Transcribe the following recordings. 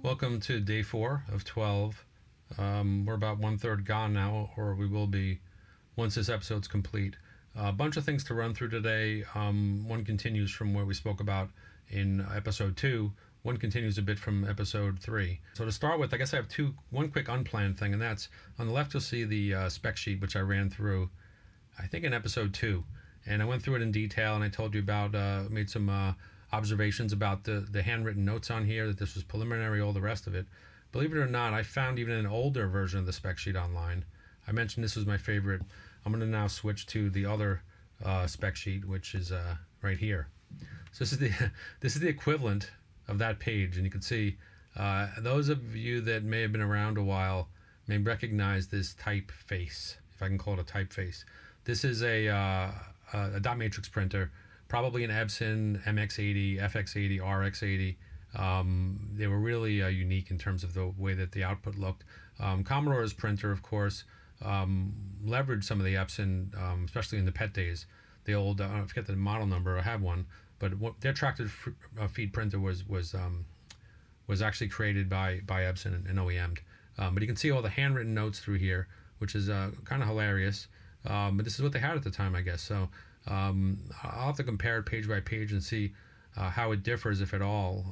Welcome to day 4 of 12. We're about 1/3 gone now, or we will be once this episode's complete. A bunch of things to run through today. One continues from where we spoke about in episode 2. One continues a bit from episode 3. So to start with, I guess I have one quick unplanned thing, and that's on the left you'll see the spec sheet, which I ran through, I think in episode 2. And I went through it in detail, and I told you about, made some observations about the handwritten notes on here, that this was preliminary, all the rest of it. Believe it or not, I found even an older version of the spec sheet online. I mentioned this was my favorite. I'm going to now switch to the other spec sheet, which is right here. So this is the equivalent of that page, and you can see those of you that may have been around a while may recognize this typeface, if I can call it a typeface. This is a dot matrix printer, probably an Epson MX80, FX80, RX80. They were really unique in terms of the way that the output looked. Commodore's printer, of course, leveraged some of the Epson, especially in the PET days. The old, I forget the model number, I have one, but their tracted feed printer was actually created by Epson and OEM'd. But you can see all the handwritten notes through here, which is kind of hilarious. But this is what they had at the time, I guess. So I'll have to compare it page by page and see how it differs, if at all,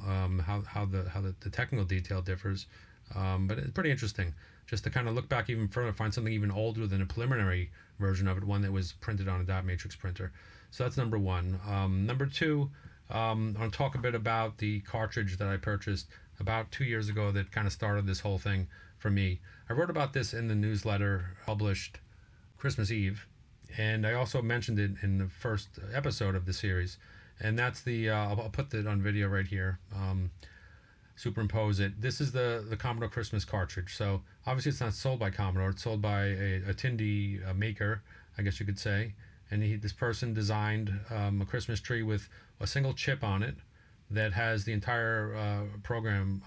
how the technical detail differs. But it's pretty interesting just to kind of look back even further, find something even older than a preliminary version of it, one that was printed on a dot matrix printer. So that's number one. Number two, I'll talk a bit about the cartridge that I purchased about 2 years ago that kind of started this whole thing for me. I wrote about this in the newsletter published Christmas Eve, and I also mentioned it in the first episode of the series, and that's the I'll put that on video right here, superimpose it. This is the Commodore Christmas cartridge. So obviously it's not sold by Commodore, it's sold by a Tindy maker, I guess you could say, and this person designed a Christmas tree with a single chip on it that has the entire program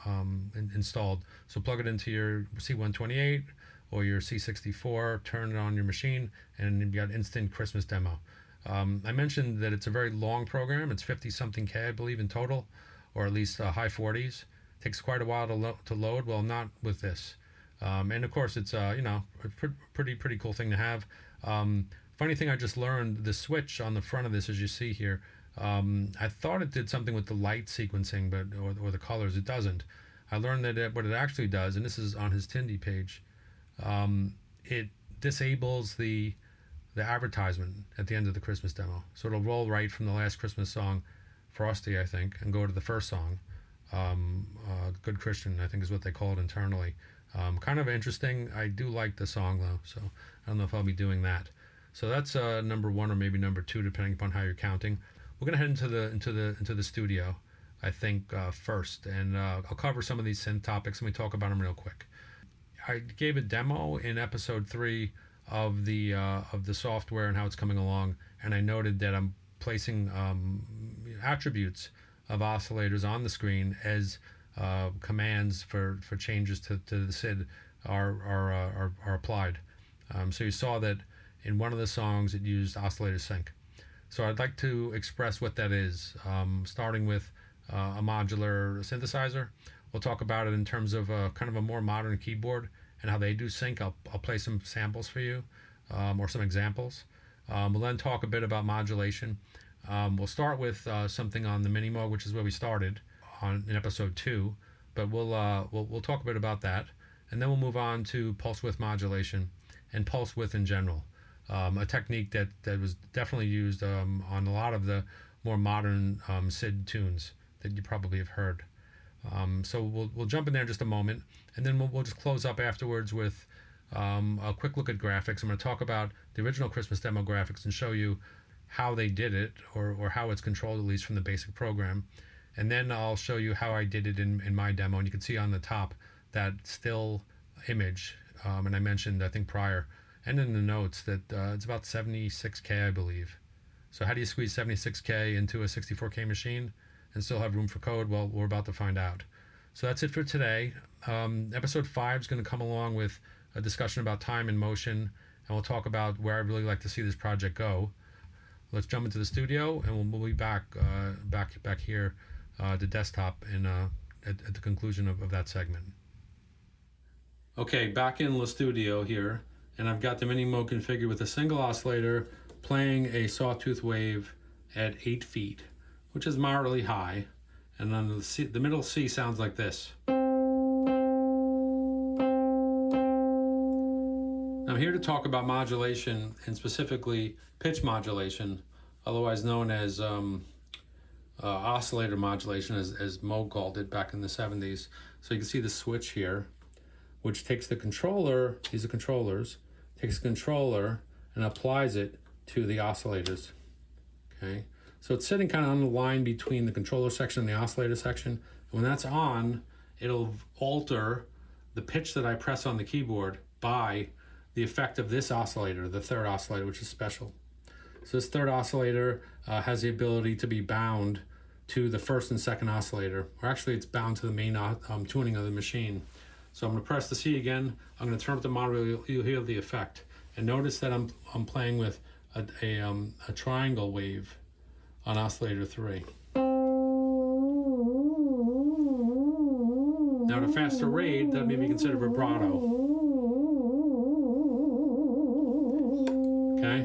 installed. So plug it into your C128 or your C64, turn it on your machine, and you've got instant Christmas demo. I mentioned that it's a very long program. It's 50-something K, I believe, in total, or at least high 40s. Takes quite a while to load. Well, not with this. And of course, it's a pretty cool thing to have. Funny thing, I just learned the switch on the front of this, as you see here. I thought it did something with the light sequencing, but or the colors. It doesn't. I learned that what it actually does, and this is on his Tindy page. It disables the advertisement at the end of the Christmas demo. So it'll roll right from the last Christmas song, Frosty, I think, and go to the first song, Good Christian, I think is what they call it internally. Kind of interesting. I do like the song though, so I don't know if I'll be doing that. So that's number one, or maybe number two, depending upon how you're counting. We're gonna head into the studio, I think, first, and I'll cover some of these synth topics. Let me talk about them real quick. I gave a demo in episode 3 of the software and how it's coming along, and I noted that I'm placing attributes of oscillators on the screen as commands for changes to the SID are applied. So you saw that in one of the songs it used oscillator sync. So I'd like to express what that is, starting with a modular synthesizer. We'll talk about it in terms of kind of a more modern keyboard and how they do sync. I'll play some samples for you, or some examples. We'll then talk a bit about modulation. We'll start with something on the Minimoog, which is where we started in episode 2, but we'll talk a bit about that, and then we'll move on to pulse width modulation and pulse width in general, a technique that was definitely used on a lot of the more modern SID tunes that you probably have heard. So we'll jump in there in just a moment, and then we'll just close up afterwards with a quick look at graphics. I'm going to talk about the original Christmas demo graphics and show you how they did it, or how it's controlled, at least from the basic program. And then I'll show you how I did it in my demo, and you can see on the top that still image, and I mentioned, I think prior, and in the notes, that it's about 76K, I believe. So how do you squeeze 76K into a 64K machine and still have room for code? Well, we're about to find out. So that's it for today. Episode 5 is going to come along with a discussion about time and motion, and we'll talk about where I'd really like to see this project go. Let's jump into the studio, and we'll be back here, the desktop, in at the conclusion of that segment. Okay, back in the studio here, and I've got the Minimoog configured with a single oscillator playing a sawtooth wave at 8 feet, which is moderately high, and then the middle C sounds like this. I'm here to talk about modulation, and specifically pitch modulation, otherwise known as oscillator modulation, as Moog called it back in the 70s. So you can see the switch here, which takes the controller, these are controllers, takes the controller and applies it to the oscillators. Okay, so it's sitting kind of on the line between the controller section and the oscillator section. And when that's on, it'll alter the pitch that I press on the keyboard by the effect of this oscillator, the third oscillator, which is special. So this third oscillator has the ability to be bound to the first and second oscillator, or actually it's bound to the main tuning of the machine. So I'm going to press the C again. I'm going to turn up the monitor. You'll hear the effect, and notice that I'm playing with a triangle wave on oscillator 3. Now, at a faster rate, that may be considered vibrato. Okay.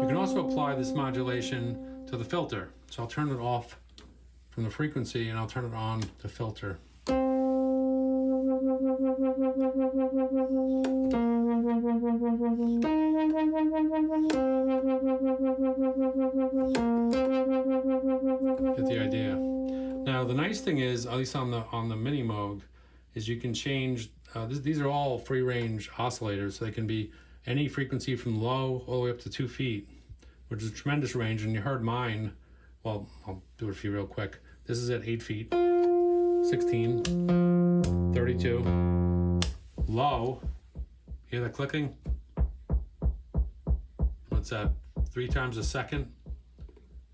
You can also apply this modulation to the filter. So I'll turn it off from the frequency and I'll turn it on to filter. Get the idea. Now the nice thing is, at least on the Minimoog, is you can change. These are all free range oscillators, so they can be any frequency from low all the way up to 2 feet, which is a tremendous range. And you heard mine. Well, I'll do it for you real quick. This is at 8 feet, 16, 32. Low. Hear that clicking? What's that? 3 times a second?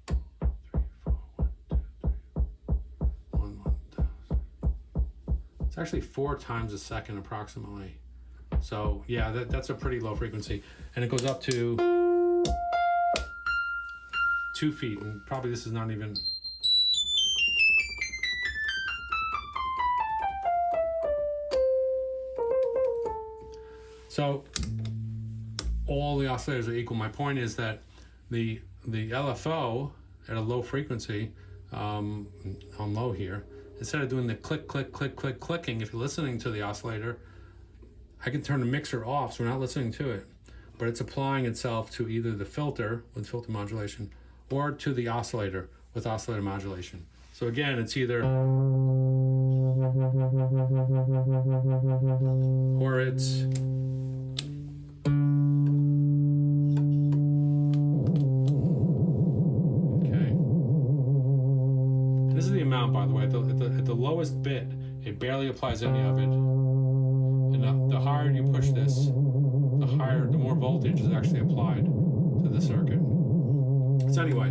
3, 4, 1, 2, 3, 1, 1,000. It's actually 4 times a second approximately. So yeah, that's a pretty low frequency. And it goes up to 2 feet, and probably this is not even. So all the oscillators are equal. My point is that the LFO at a low frequency, on low here, instead of doing the click, click, click, click, clicking, if you're listening to the oscillator, I can turn the mixer off so we're not listening to it. But it's applying itself to either the filter with filter modulation or to the oscillator with oscillator modulation. So again, it's either or it's okay. This is the amount, by the way. At the lowest bit, it barely applies any of it. And the higher you push this, the more voltage is actually applied to the circuit. So anyway,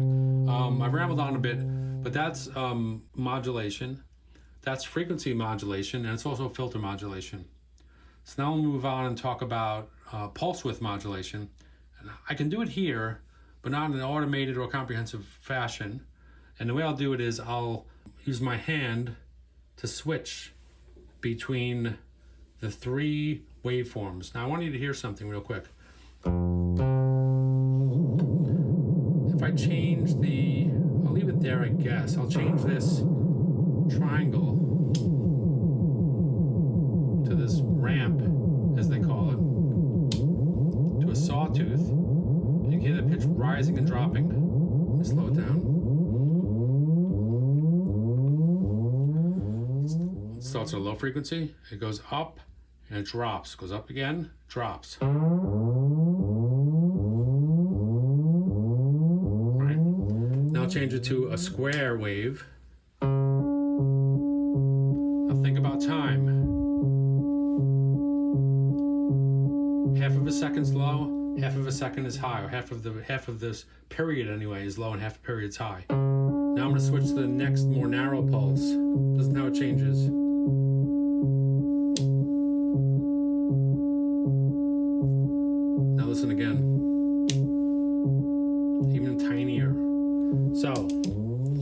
I've rambled on a bit, but that's modulation. That's frequency modulation, and it's also filter modulation. So now we'll move on and talk about pulse width modulation. And I can do it here, but not in an automated or comprehensive fashion. And the way I'll do it is I'll use my hand to switch between the 3 waveforms. Now I want you to hear something real quick. If I change I'll leave it there, I guess. I'll change this triangle to this ramp, as they call it, to a sawtooth. You can hear the pitch rising and dropping. Let me slow it down. It starts at a low frequency, it goes up, and it drops. Goes up again, drops. Right. Now I'll change it to a square wave. Now think about time. Half of a second's low, half of a second is high, or half of this period anyway is low and half the period's high. Now I'm going to switch to the next more narrow pulse. This is how it changes. Now the again. Even tinier. So,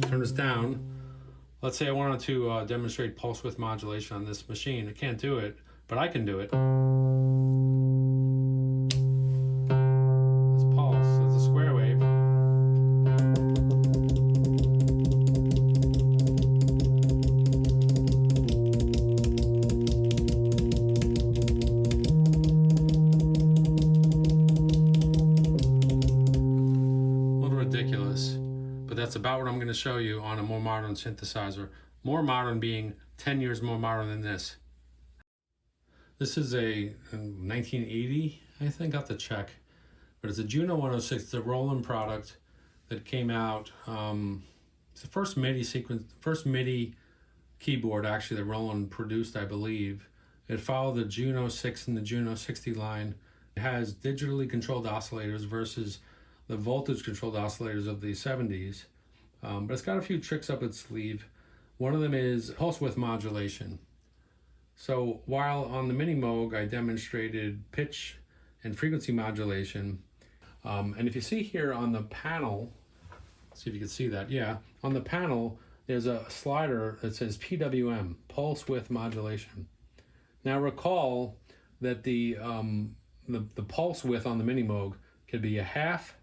turn this down. Let's say I wanted to demonstrate pulse width modulation on this machine. I can't do it, but I can do it. This pulse, that's a square wave. Ridiculous, but that's about what I'm going to show you on a more modern synthesizer. More modern being 10 years more modern than this. This is a 1980, I think, I'll have to check, but it's a Juno 106. It's a Roland product that came out. It's the first MIDI keyboard actually that Roland produced, I believe. It followed the Juno 6 and the Juno 60 line. It has digitally controlled oscillators versus the voltage controlled oscillators of the 70s, but it's got a few tricks up its sleeve. One of them is pulse width modulation. So while on the Minimoog I demonstrated pitch and frequency modulation, and if you see here on the panel, see if you can see that, yeah, on the panel there's a slider that says PWM, pulse width modulation. Now recall that the pulse width on the Minimoog could be a half,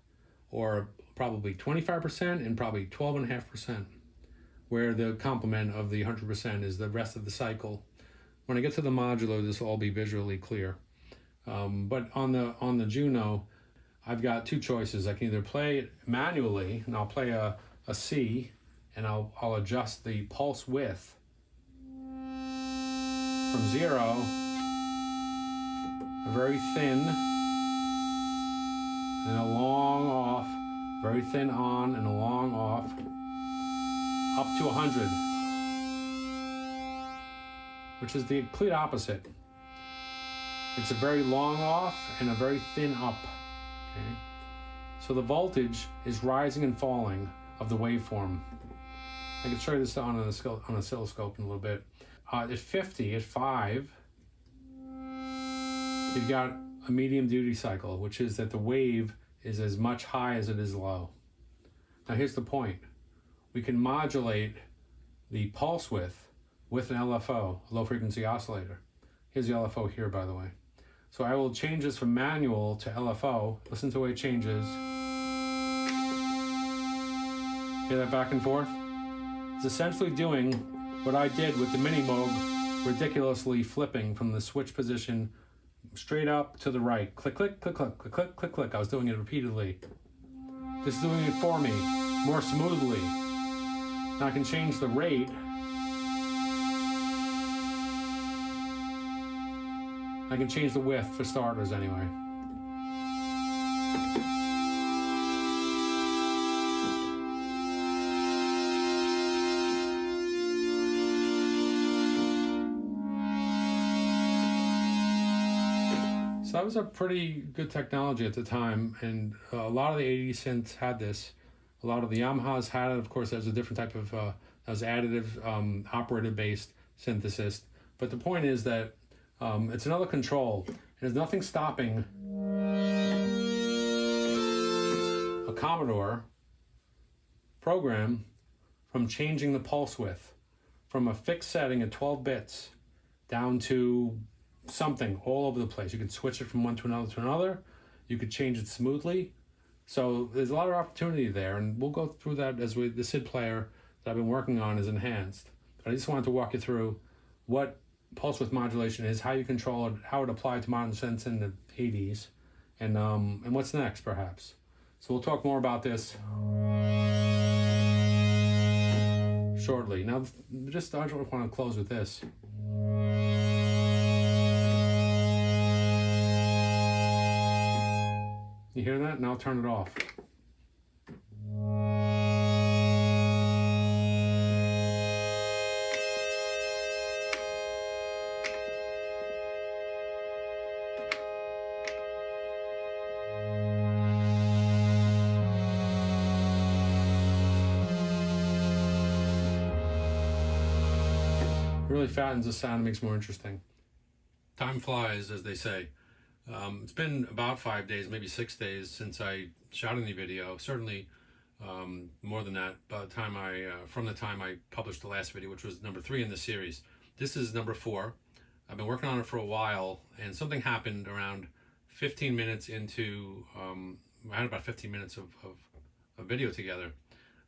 or probably 25% and probably 12.5%, where the complement of the 100% is the rest of the cycle. When I get to the modular, this will all be visually clear. But on the Juno, I've got two choices. I can either play it manually, and I'll play a C, and I'll adjust the pulse width from 0, a very thin, and a long off, very thin on and a long off, up to 100, which is the complete opposite. It's a very long off and a very thin up. Okay? So the voltage is rising and falling of the waveform. I can show you this on an oscilloscope in a little bit. At 50, at 5, you've got a medium duty cycle, which is that the wave is as much high as it is low. Now here's the point. We can modulate the pulse width with an LFO, a low frequency oscillator. Here's the LFO here, by the way. So I will change this from manual to LFO. Listen to the way it changes. Hear that back and forth? It's essentially doing what I did with the Minimoog, ridiculously flipping from the switch position straight up to the right. Click, click, click, click, click, click, click, click. I was doing it repeatedly. This is doing it for me more smoothly. Now I can change the rate. I can change the width for starters anyway. So that was a pretty good technology at the time, and a lot of the 80s synths had this. A lot of the Yamahas had it. Of course, there's a different type of, that was additive, operative-based synthesis. But the point is that it's another control, and there's nothing stopping a Commodore program from changing the pulse width from a fixed setting at 12 bits down to something all over the place. You can switch it from one to another. You could change it smoothly. So there's a lot of opportunity there, and we'll go through that as the SID player that I've been working on is enhanced. But I just wanted to walk you through what pulse width modulation is, how you control it, how it applied to modern synths in the 80s, and what's next, perhaps. So we'll talk more about this shortly. Now, I just want to close with this. You hear that? Now I'll turn it off. Really fattens the sound and makes it more interesting. Time flies, as they say. It's been about 5 days, maybe 6 days since I shot any video. Certainly more than that by the time from the time I published the last video, which was number 3 in the series. This is number 4. I've been working on it for a while, and something happened around 15 minutes into, I had about 15 minutes of video together.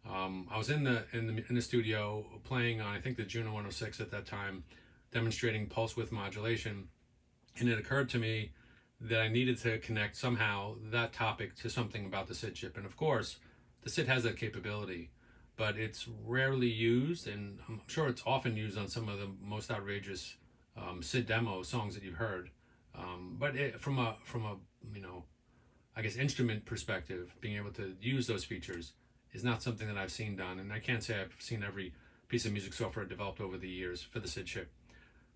I was in the studio playing on, I think, the Juno 106 at that time, demonstrating pulse width modulation, and it occurred to me that I needed to connect somehow that topic to something about the SID chip. And of course, the SID has that capability, but it's rarely used, and I'm sure it's often used on some of the most outrageous SID demo songs that you've heard. But from a I guess instrument perspective, being able to use those features is not something that I've seen done, and I can't say I've seen every piece of music software developed over the years for the SID chip.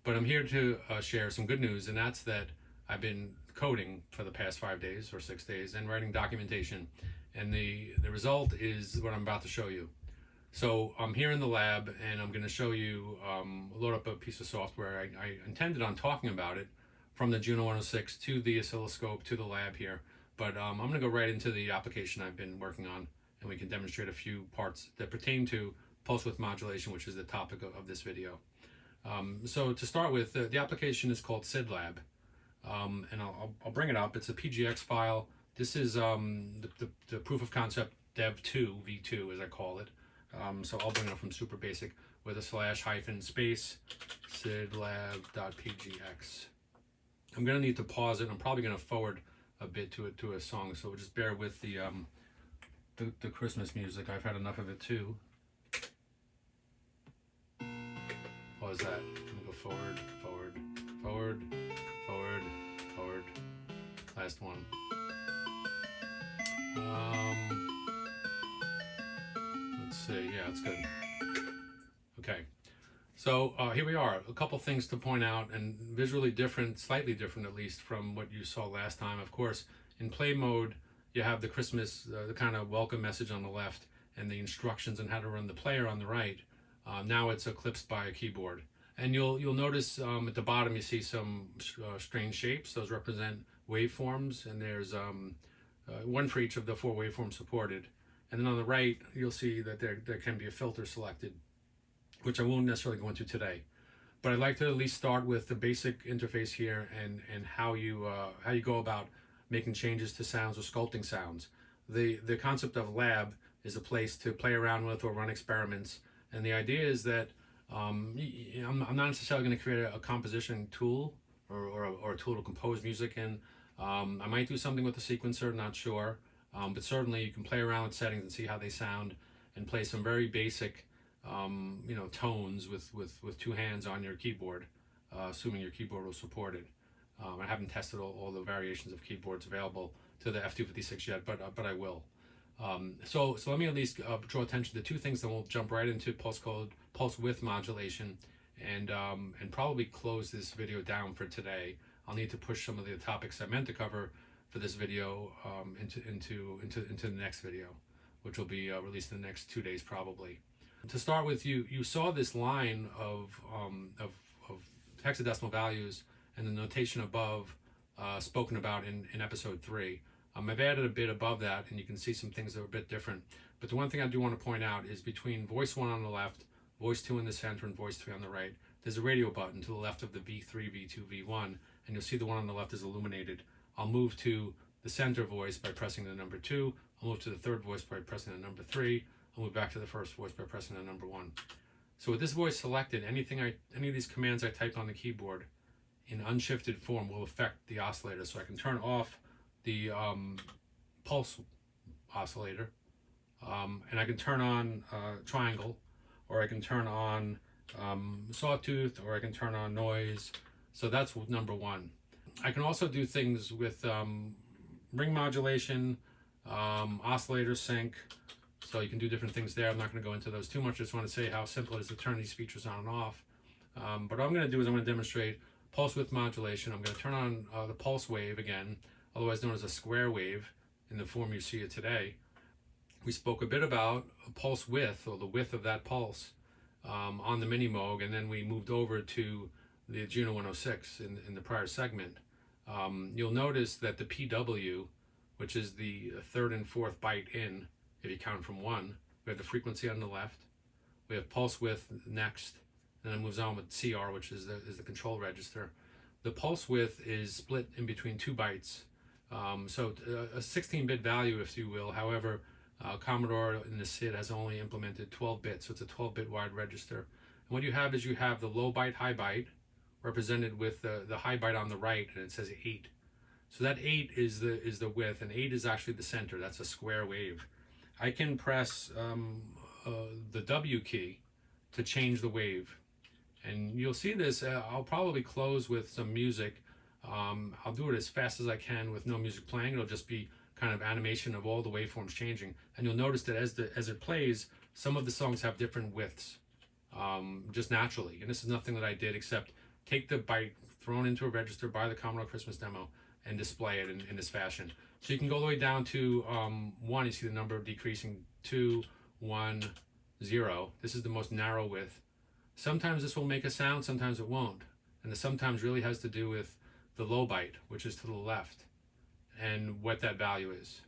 But I'm here to share some good news, and that's that I've been coding for the past 5 days or 6 days and writing documentation, and the result is what I'm about to show you. So I'm here in the lab, and I'm going to show you load up a piece of software. I intended on talking about it from the Juno 106 to the oscilloscope to the lab here, but I'm going to go right into the application I've been working on, and we can demonstrate a few parts that pertain to pulse width modulation, which is the topic of this video. So to start with, the application is called SIDlab, and I'll bring it up. It's a PGX file. This is the proof of concept dev2 v2 as I call it. So I'll bring it up from super basic with a /_ sidlab.pgx. I'm going to need to pause it. I'm probably going to forward a bit to a song, so just bear with the Christmas music. I've had enough of it too. Pause that. I'm going to go forward, forward, forward, forward, forward. Last one. Let's see. Yeah, it's good. Okay. So here we are. A couple things to point out, and visually different, slightly different at least from what you saw last time. Of course, in play mode, you have the Christmas, the kind of welcome message on the left, and the instructions on how to run the player on the right. Now it's eclipsed by a keyboard, and you'll notice at the bottom you see some strange shapes. Those represent waveforms, and there's one for each of the 4 waveforms supported. And then on the right, you'll see that there can be a filter selected, which I won't necessarily go into today. But I'd like to at least start with the basic interface here and how you go about making changes to sounds or sculpting sounds. The concept of lab is a place to play around with or run experiments. And the idea is that I'm not necessarily going to create a composition tool or a tool to compose music in. I might do something with the sequencer, not sure. But certainly you can play around with settings and see how they sound and play some very basic tones with 2 hands on your keyboard, assuming your keyboard will support it. I haven't tested all the variations of keyboards available to the F256 yet, but I will. So let me at least draw attention to 2 things, then we'll jump right into pulse width modulation, and probably close this video down for today. I'll need to push some of the topics I meant to cover for this video into the next video, which will be released in the next 2 days probably. To start with, you saw this line of hexadecimal values and the notation above spoken about in episode 3. I've added a bit above that, and you can see some things that are a bit different. But the one thing I do want to point out is between voice 1 on the left, voice 2 in the center, and voice 3 on the right, there's a radio button to the left of the V3, V2, V1, and you'll see the one on the left is illuminated. I'll move to the center voice by pressing the number 2. I'll move to the third voice by pressing the number 3. I'll move back to the first voice by pressing the number 1. So with this voice selected, any of these commands I typed on the keyboard in unshifted form will affect the oscillator. So I can turn off the pulse oscillator, and I can turn on triangle, or I can turn on sawtooth, or I can turn on noise. So that's number 1. I can also do things with ring modulation, oscillator sync, so you can do different things there. I'm not going to go into those too much. I just want to say how simple it is to turn these features on and off. But what I'm going to do is I'm going to demonstrate pulse width modulation. I'm going to turn on the pulse wave again, otherwise known as a square wave in the form you see it today. We spoke a bit about pulse width, or the width of that pulse, on the Minimoog, and then we moved over to the Juno 106 in the prior segment. you'll notice that the PW, which is the third and fourth byte in, if you count from 1, we have the frequency on the left, we have pulse width next, and then it moves on with CR, which is the control register. The pulse width is split in between 2 bytes, so a 16-bit value, if you will. However, Commodore in the SID has only implemented 12 bits, so it's a 12-bit wide register. And what you have is you have the low byte, high byte, represented with the high byte on the right, and it says 8. So that 8 is the width, and 8 is actually the center. That's a square wave. I can press the W key to change the wave, and you'll see this. I'll probably close with some music. I'll do it as fast as I can with no music playing. It'll just be kind of animation of all the waveforms changing, and you'll notice that as it plays, some of the songs have different widths, just naturally. And this is nothing that I did except take the byte thrown into a register by the Commodore Christmas demo and display it in this fashion. So you can go all the way down to 1. You see the number decreasing, 2, 1, 0. This is the most narrow width. Sometimes this will make a sound, sometimes it won't. And the sometimes really has to do with the low byte, which is to the left, and what that value is.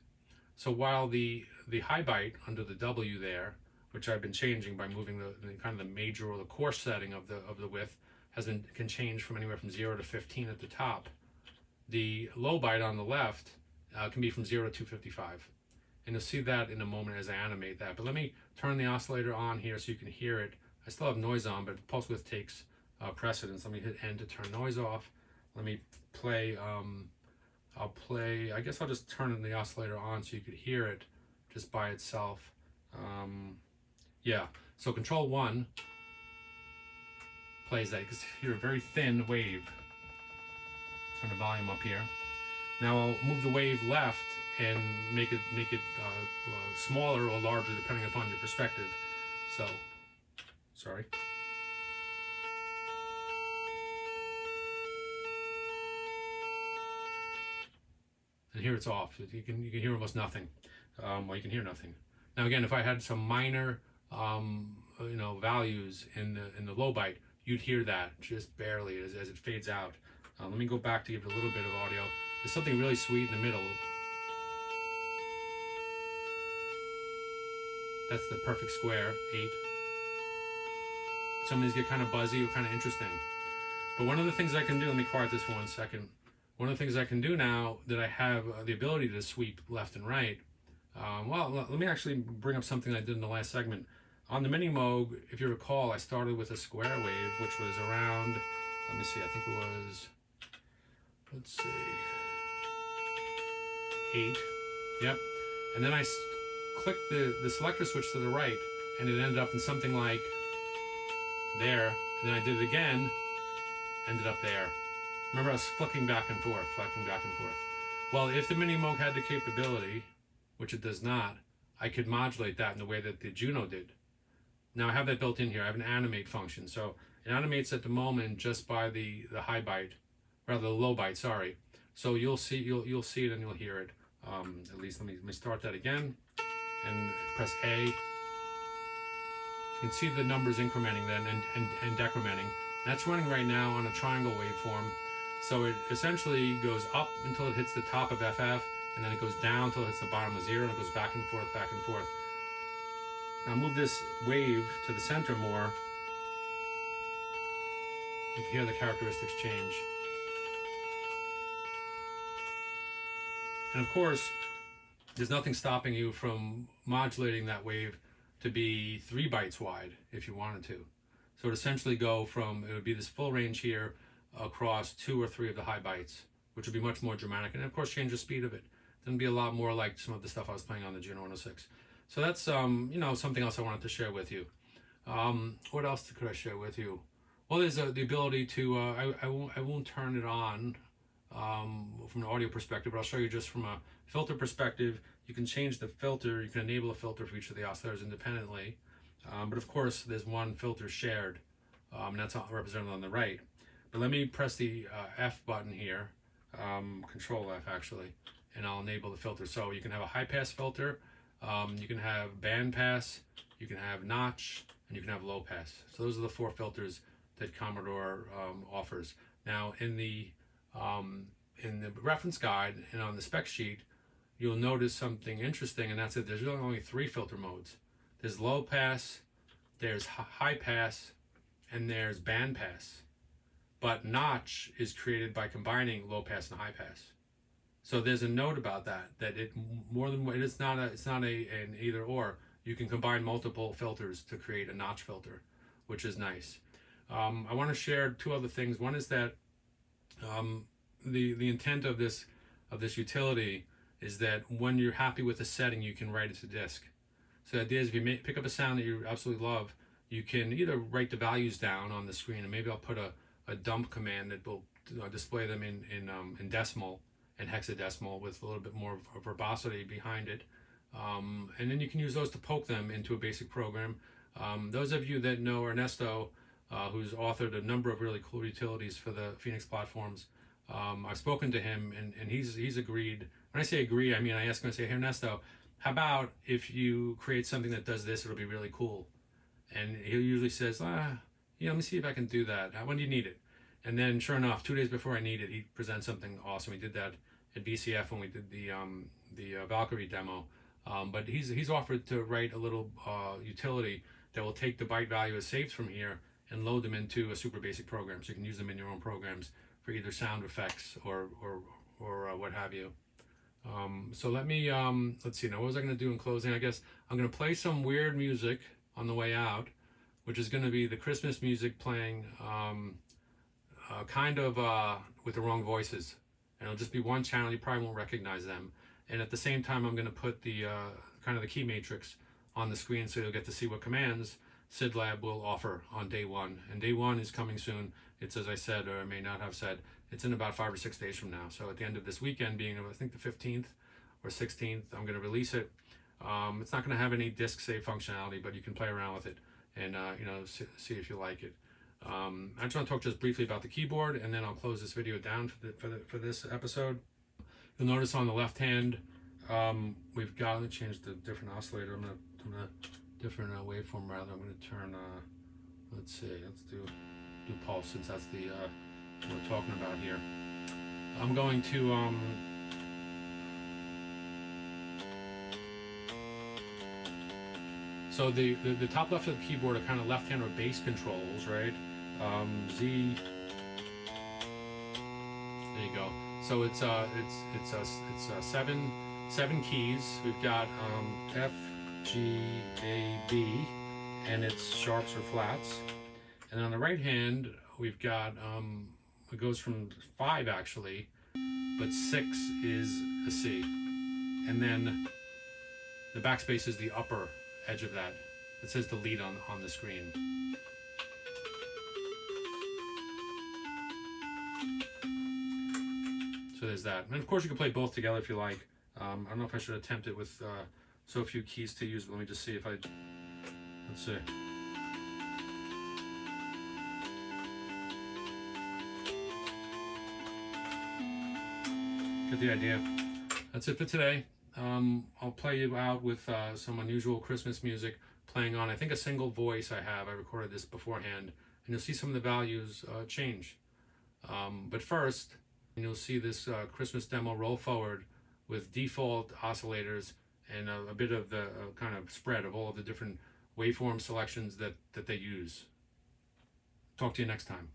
So while the high byte under the W there, which I've been changing by moving the kind of the major or the coarse setting of the width, can change from anywhere from 0 to 15 at the top. The low byte on the left can be from 0 to 255. And you'll see that in a moment as I animate that. But let me turn the oscillator on here so you can hear it. I still have noise on, but pulse width takes precedence. Let me hit N to turn noise off. Let me play, I guess I'll just turn the oscillator on so you could hear it just by itself. Yeah, so control 1 plays that. You can hear a very thin wave. Turn the volume up here. Now I'll move the wave left and make it smaller or larger depending upon your perspective. So, sorry. And here it's off. You can hear almost nothing. Well, you can hear nothing. Now again, if I had some minor values in the low byte, you'd hear that just barely as it fades out. Let me go back to give it a little bit of audio. There's something really sweet in the middle. That's the perfect square, 8. Some of these get kind of buzzy or kind of interesting. But one of the things I can do, let me quiet this for 1 second. One of the things I can do now that I have the ability to sweep left and right, well, let me actually bring up something I did in the last segment. On the Minimoog, if you recall, I started with a square wave, which was around, let me see, I think it was, let's see, 8. Yep. And then I clicked the selector switch to the right, and it ended up in something like there. And then I did it again, ended up there. Remember, I was flicking back and forth, flicking back and forth. Well, if the Minimoog had the capability, which it does not, I could modulate that in the way that the Juno did. Now I have that built in here. I have an animate function. So it animates at the moment just by the high byte, rather the low byte, sorry. So you'll see it and you'll hear it. At least let me start that again and press A. You can see the numbers incrementing then and decrementing. That's running right now on a triangle waveform. So it essentially goes up until it hits the top of FF, and then it goes down until it hits the bottom of 0, and it goes back and forth, back and forth. Now move this wave to the center more. You can hear the characteristics change. And of course, there's nothing stopping you from modulating that wave to be 3 bytes wide if you wanted to. So it would essentially go from, it would be this full range here across 2 or 3 of the high bytes, which would be much more dramatic, and of course change the speed of it. Then be a lot more like some of the stuff I was playing on the Juno 106. So that's something else I wanted to share with you. What else could I share with you? Well, there's the ability to I won't turn it on from an audio perspective, but I'll show you just from a filter perspective. You can change the filter. You can enable a filter for each of the oscillators independently. But of course, there's one filter shared, and that's represented on the right. But let me press the F button here, Control F actually, and I'll enable the filter. So you can have a high pass filter, you can have band pass, you can have notch, and you can have low pass. So those are the 4 filters that Commodore offers. Now in the in the reference guide and on the spec sheet, you'll notice something interesting, and that's that there's really only 3 filter modes. There's low pass, there's high pass, and there's band pass. But notch is created by combining low pass and high pass. So there's a note about that it more than it's not an either or. You can combine multiple filters to create a notch filter, which is nice. I want to share 2 other things. One is that the intent of this utility is that when you're happy with a setting, you can write it to disk. So the idea is if you pick up a sound that you absolutely love, you can either write the values down on the screen, and maybe I'll put a dump command that will display them in decimal and hexadecimal with a little bit more verbosity behind it. And then you can use those to poke them into a basic program. Those of you that know Ernesto, who's authored a number of really cool utilities for the Foenix platforms, I've spoken to him, and he's agreed. When I say agree, I mean I ask him, I say, hey Ernesto, how about if you create something that does this, it'll be really cool. And he usually says, let me see if I can do that. When do you need it? And then sure enough, 2 days before I need it, he presents something awesome. He did that at VCF when we did the Valkyrie demo. But he's offered to write a little utility that will take the byte value as saved from here and load them into a super basic program, so you can use them in your own programs for either sound effects or what have you. So let me let's see now. What was I going to do in closing? I guess I'm going to play some weird music on the way out, which is going to be the Christmas music playing kind of with the wrong voices, and it'll just be one channel. You probably won't recognize them. And at the same time, I'm going to put the kind of the key matrix on the screen, so you'll get to see what commands SIDlab will offer on day 1. And day 1 is coming soon. It's, as I said, or I may not have said, it's in about 5 or 6 days from now. So at the end of this weekend, being I think the 15th or 16th, I'm going to release it. It's not going to have any disk save functionality, but you can play around with it and see if you like it. I just want to talk just briefly about the keyboard, and then I'll close this video down for this episode. You'll notice on the left hand, we've got, let me change the different oscillator. I'm gonna different waveform rather. I'm gonna turn, let's see, let's do pulse, since that's the what we're talking about here. I'm going to so the top left of the keyboard are kind of left hand or bass controls, right? Z. There you go. So it's seven keys. We've got F, G, A, B, and it's sharps or flats. And on the right hand, we've got it goes from 5 actually, but 6 is a C, and then the backspace is the upper edge of that. It says delete on the screen. So there's that. And of course you can play both together if you like. I don't know if I should attempt it with so few keys to use, but let me just see if let's see. Get the idea. That's it for today. I'll play you out with some unusual Christmas music playing on, I think, a single voice I have. I recorded this beforehand, and you'll see some of the values change. But first, you'll see this Christmas demo roll forward with default oscillators and a bit of the kind of spread of all of the different waveform selections that they use. Talk to you next time.